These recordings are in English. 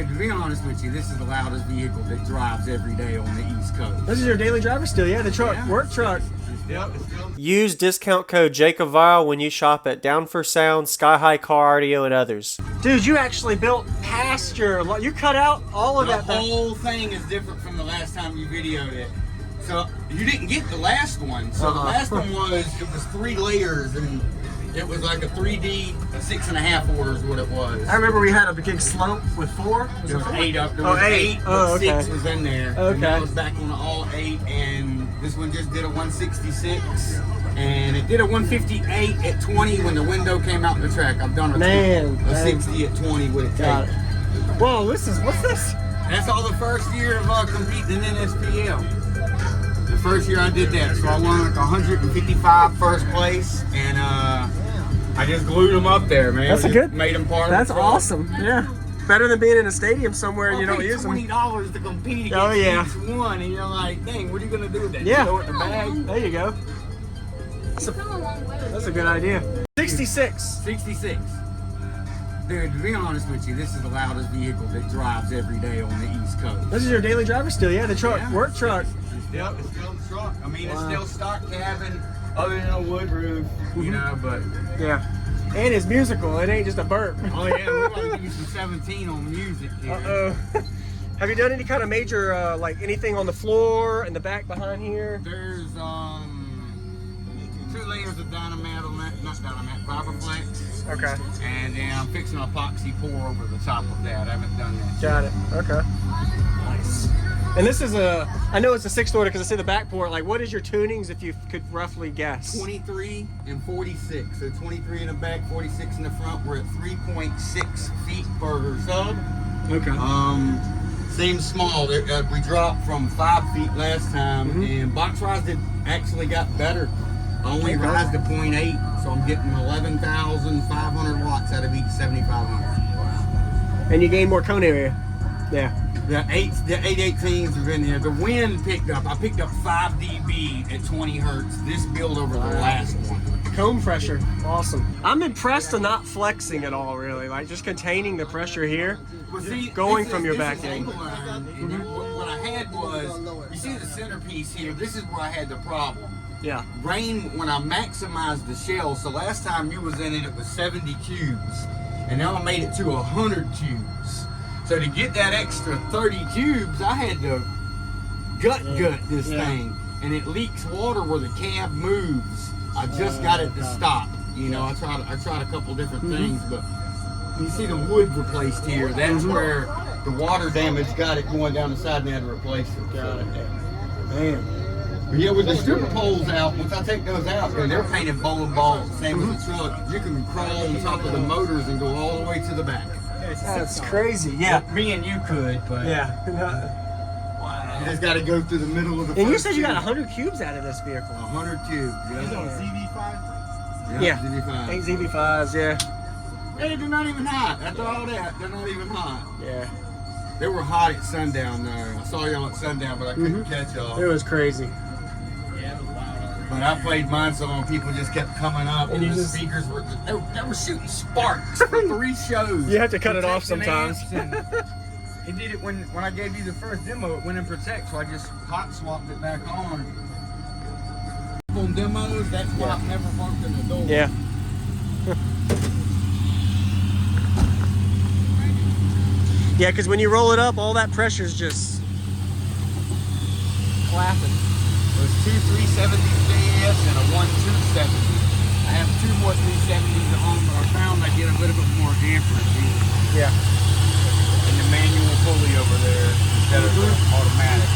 Dude, to be honest with you, this is the loudest vehicle that drives every day on the East Coast. This is your daily driver still, yeah? The truck, Yeah. work truck. Yep, it's still. Use discount code JACOBVILE when you shop at Down for Sound, Sky High Car Audio, and others. Dude, you actually built past your... You cut out all of that. The whole thing is different from the last time you videoed it. So, you didn't get the last one. So, the last one was 3 layers, and it was like a 3D, a 6.5 order is what it was. I remember we had a big slope with 4. There was 8 up. There Oh, was 8, but oh, okay. 6 was in there. Okay. And that was back on all 8, and this one just did a 166. And it did a 158 at 20 when the window came out in the track. I've done a 60 at 20 with a Got tape. it. Whoa, what's this? That's all the first year of competing in NSPL. The first year I did that, so I won like 155 first place, and I just glued them up there, man. That's a good. Made them part of That's the truck. awesome. Yeah, better than being in a stadium somewhere and you don't paid use them. $20 to compete against each one, and you're like, dang, what are you gonna do with that? Yeah. Throw it in the bag. There you go. That's a good idea. 66. 66. Dude, to be honest with you, this is the loudest vehicle that drives every day on the East Coast. This is your daily driver still, yeah? The truck, Yeah. work truck. Yep, it's still the truck. I mean, Wow. it's still stock cabin, other than a wood roof, you know, but... Yeah. And it's musical. It ain't just a burp. Oh yeah, we're going to give you some 17 on music here. Uh-oh. Have you done any kind of major, like anything on the floor and the back behind here? There's 2 layers of dynamite on that, not dynamite, Vibraflex. Okay. And then I'm fixing an epoxy pour over the top of that. I haven't done that. Got it. Okay. Nice. And this is I know it's a 6th order because I see the back port. Like, what is your tunings if you could roughly guess? 23 and 46. So 23 in the back, 46 in the front. We're at 3.6 feet per sub. Okay. Seems small. We dropped from 5 feet last time, and box rise actually got better. I only rise to 0.8, so I'm getting 11,500 watts out of each 7,500. And you gain more cone area. Yeah. The 818s have been there. The wind picked up. I picked up 5 dB at 20 hertz. This build over the last one. Cone pressure. Awesome. I'm impressed to not flexing at all, really. Like, just containing the pressure here. Well, see, going from your back end. What I had was, you see the centerpiece here, this is where I had the problem. Yeah. Rain, when I maximized the shell, so last time you was in it, it was 70 cubes. And now I made it to 100 cubes. So to get that extra 30 cubes, I had to gut this thing. And it leaks water where the cab moves. I just got it to stop. You know, I tried a couple different things, but you see the wood replaced here. That's where the water damage got it going down the side and they had to replace it. Got it. Man. But yeah, with the stripper poles out, once I take those out, they're painted bowling balls, same as the truck. You can crawl on top of the motors and go all the way to the back. That's crazy. Yeah. Me and you could, but Yeah. you just got to go through the middle of the And you first said you got tube. 100 cubes out of this vehicle. 100 cubes. It's on ZV5? Yeah. ZV5. 8 ZV5s, yeah. Hey, they're not even hot. After all that, they're not even hot. Yeah. They were hot at sundown though. I saw y'all at sundown, but I couldn't catch y'all. It was crazy. But I played mine so long, people just kept coming up, and you the just- speakers were they were shooting sparks for 3 shows. You have to cut it off Protecting sometimes. amps, and it did it when I gave you the first demo. It went in protect, so I just hot swapped it back on. On demos, that swap never worked in the door. Yeah. Yeah, because when you roll it up, all that pressure's just clapping. There's 2 370s and a 1 270. I have 2 more 370s at home, but I found I get a little bit more amperage Yeah. in the manual pulley over there instead of the automatic.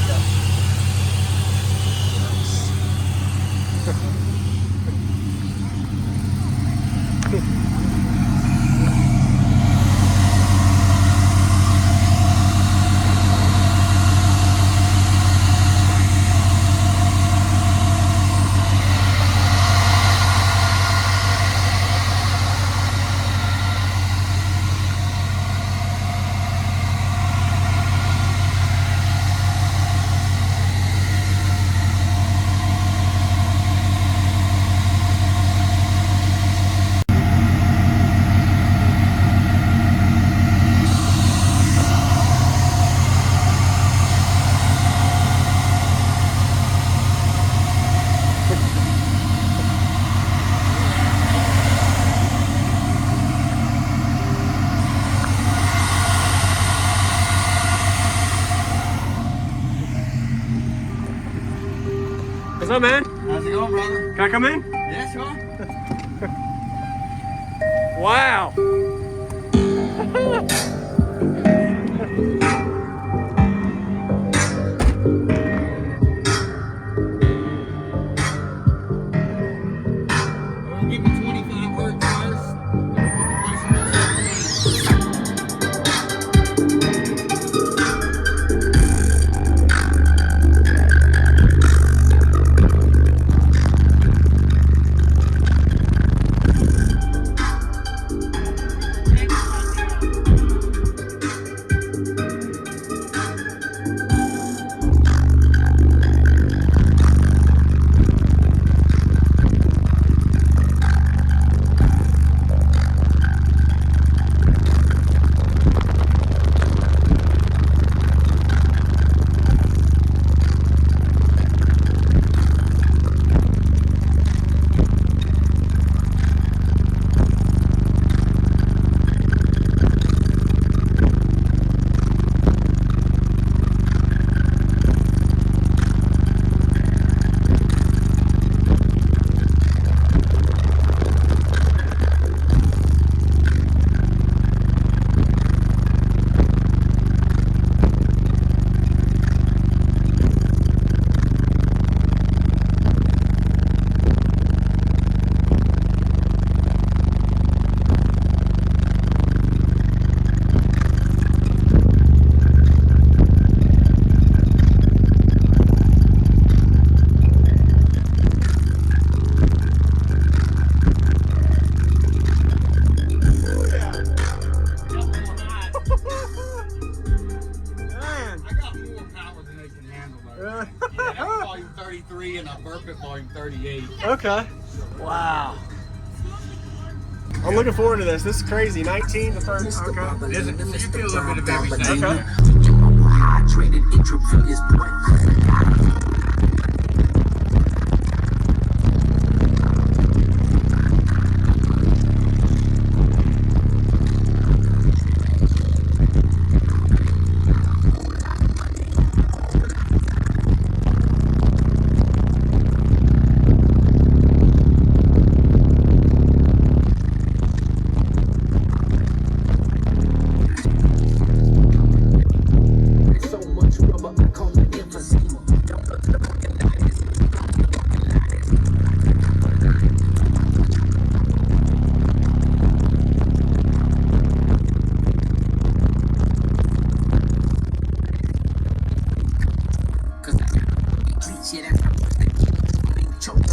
What's up, man? How's it going, brother? Can I come in? Yeah, sure. Wow. We'll give me 25 hertz first. Really? Yeah, that was volume 33 and I burp at volume 38. Okay. Wow. I'm looking forward to this. This is crazy. 19 to 30. Okay. Isn't it? You feel a little bit of everything. Okay. Hydrated intravenous blood. So much rubber, I call it emphysema. Cause I treat shit as a choke.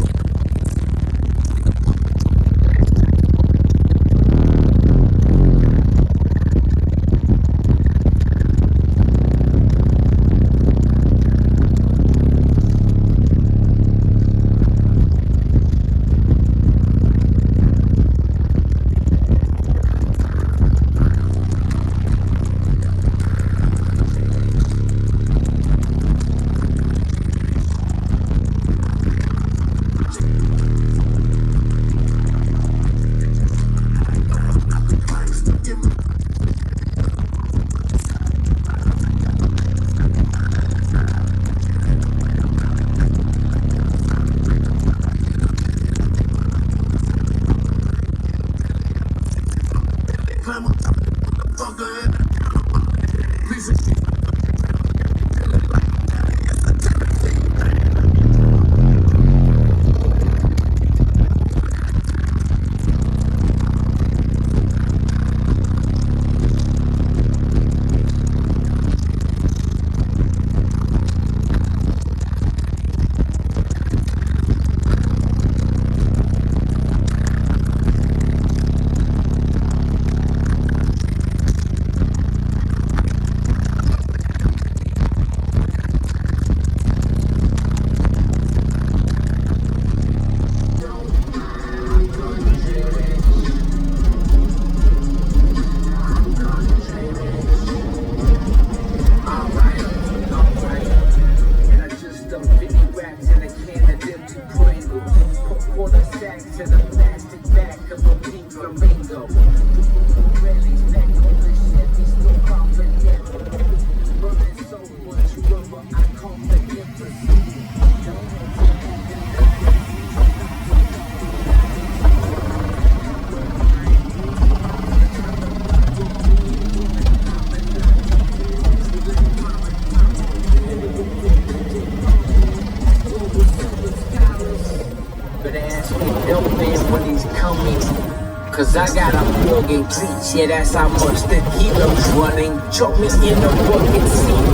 Cause I got a plug-in cleats, yeah, that's how much the kilos running. Choke me in the bucket seat.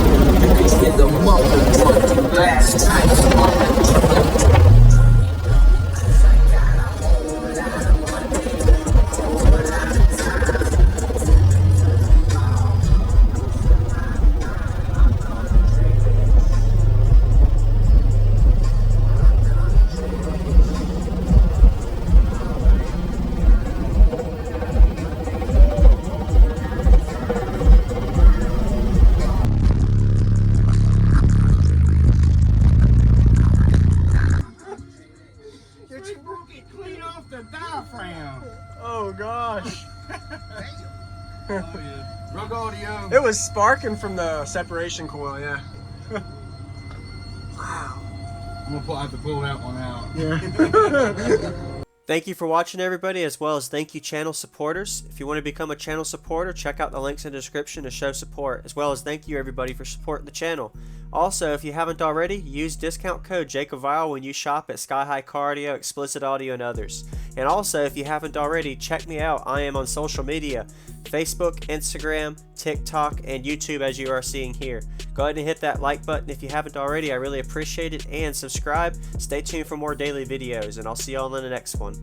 You can hear the motor running. Blast pipes on the You broke it clean off the diaphragm. Oh gosh. Oh yeah. Rug audio. It was sparking from the separation coil, yeah. I'm gonna have to pull that one out. Thank you for watching, everybody, as well as thank you channel supporters. If you want to become a channel supporter, check out the links in the description to show support, as well as thank you everybody for supporting the channel. Also, if you haven't already, use discount code JACOBVILE when you shop at Sky High Cardio, Explicit Audio, and others. And also, if you haven't already, check me out. I am on social media, Facebook, Instagram, TikTok, and YouTube, as you are seeing here. Go ahead and hit that like button if you haven't already. I really appreciate it. And subscribe. Stay tuned for more daily videos, and I'll see y'all in the next one.